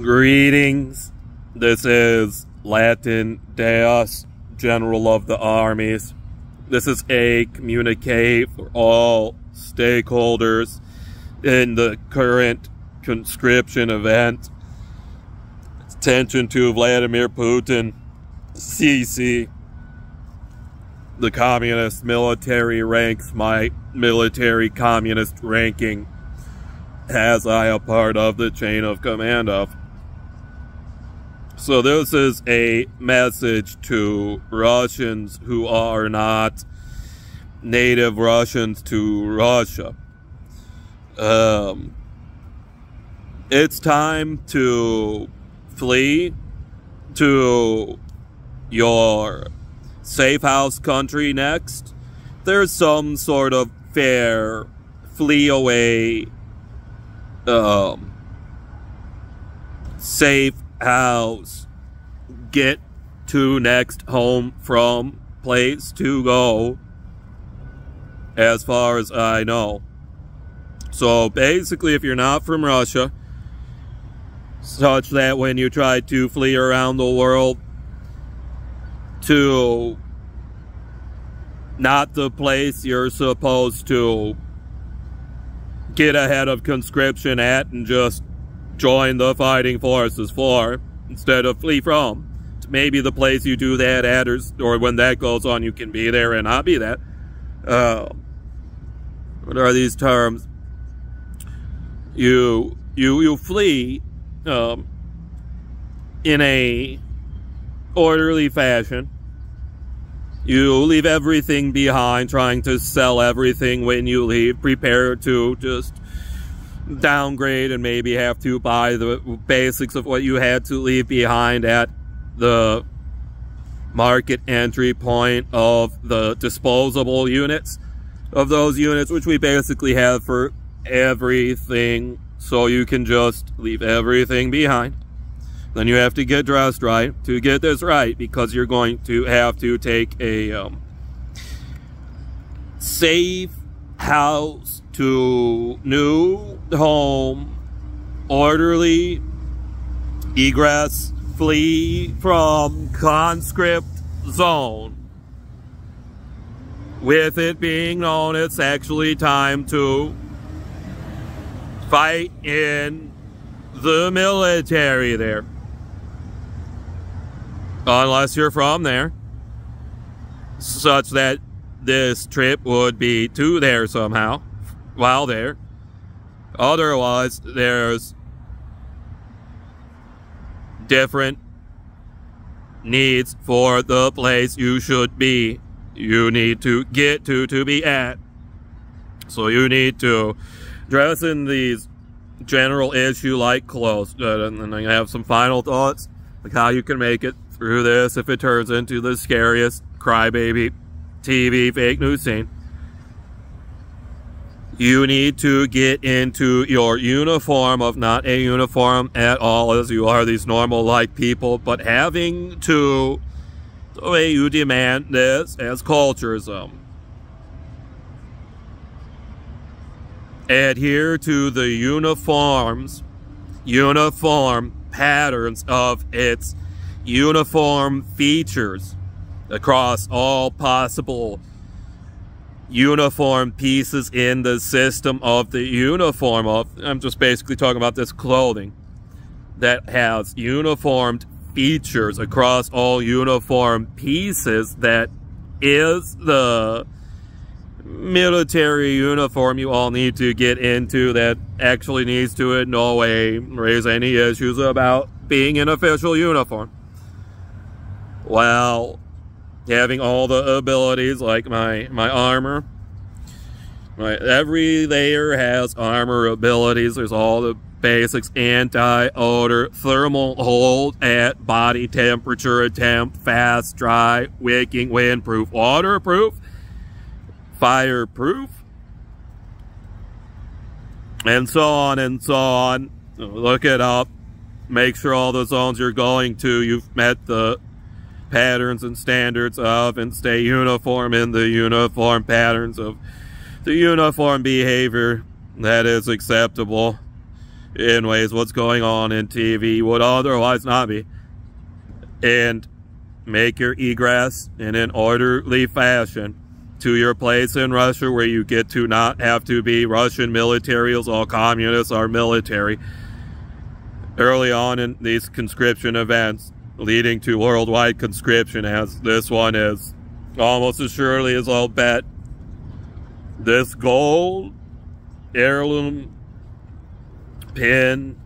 Greetings. This is Latin Deus, General of the Armies. This is a communique for all stakeholders in the current conscription event. Attention to Vladimir Putin, CC. The communist military ranks my military communist ranking, as I am part of the chain of command of. So this is a message to Russians who are not native Russians to Russia. It's time to flee to your safe house country next. There's some sort of fair flee away safe house, get to next home from place to go, as far as I know. So basically, if you're not from Russia, such that when you try to flee around the world to not the place you're supposed to get ahead of conscription at and just join the fighting forces for, instead of flee from. Maybe the place you do that at, or when that goes on, you can be there and not be that. What are these terms? You flee in a orderly fashion. You leave everything behind, trying to sell everything when you leave. Prepare to just downgrade and maybe have to buy the basics of what you had to leave behind at the market entry point of the disposable units of those units, which we basically have for everything. So you can just leave everything behind. Then you have to get dressed right to get this right, because you're going to have to take a safe house to new home, orderly egress, flee from conscript zone. With it being known, it's actually time to fight in the military there. Unless you're from there, such that this trip would be to there somehow, while there. Otherwise, there's different needs for the place you should be. You need to get to be at. So you need to dress in these general issue-like clothes. And then I have some final thoughts, like how you can make it through this if it turns into the scariest crybaby TV fake news scene. You need to get into your uniform of not a uniform at all, as you are these normal-like people, but having to, the way you demand this as culturism, adhere to the uniform patterns of its uniform features across all possible uniform pieces in the system of the uniform of, I'm just basically talking about this clothing that has uniformed features across all uniform pieces, that is the military uniform you all need to get into, that actually needs to in no way raise any issues about being an official uniform. Well, having all the abilities, like my armor. Every layer has armor abilities. There's all the basics: anti-odor, thermal hold at body temperature, temp, fast, dry, wicking, windproof, waterproof, fireproof, and so on and so on. Look it up. Make sure all the zones you're going to, you've met the patterns and standards of, and stay uniform in the uniform patterns of the uniform behavior that is acceptable in ways what's going on in TV would otherwise not be. And make your egress in an orderly fashion to your place in Russia, where you get to not have to be Russian military, as all communists are military. Early on in these conscription events, leading to worldwide conscription, as this one is, almost as surely as I'll bet this gold heirloom pin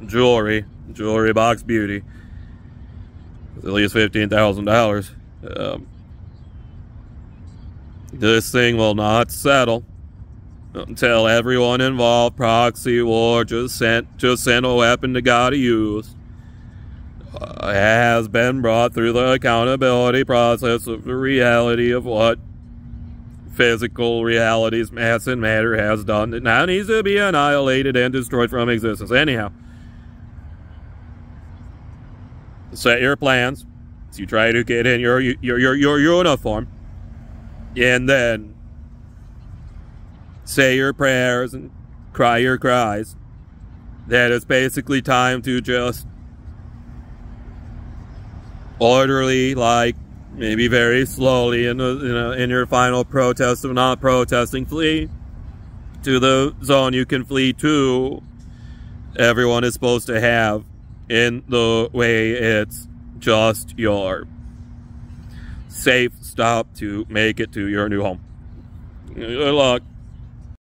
jewelry box beauty, at least $15,000. This thing will not settle until everyone involved, proxy war, just sent a weapon to gotta use, has been brought through the accountability process of the reality of what physical realities, mass and matter, has done. It now needs to be annihilated and destroyed from existence. Anyhow, set your plans as you try to get in your uniform, and then say your prayers and cry your cries. That it's basically time to just orderly, like maybe very slowly, in your final protest of not protesting, flee to the zone you can flee to. Everyone is supposed to have, in the way it's just your safe stop to make it to your new home. Good luck.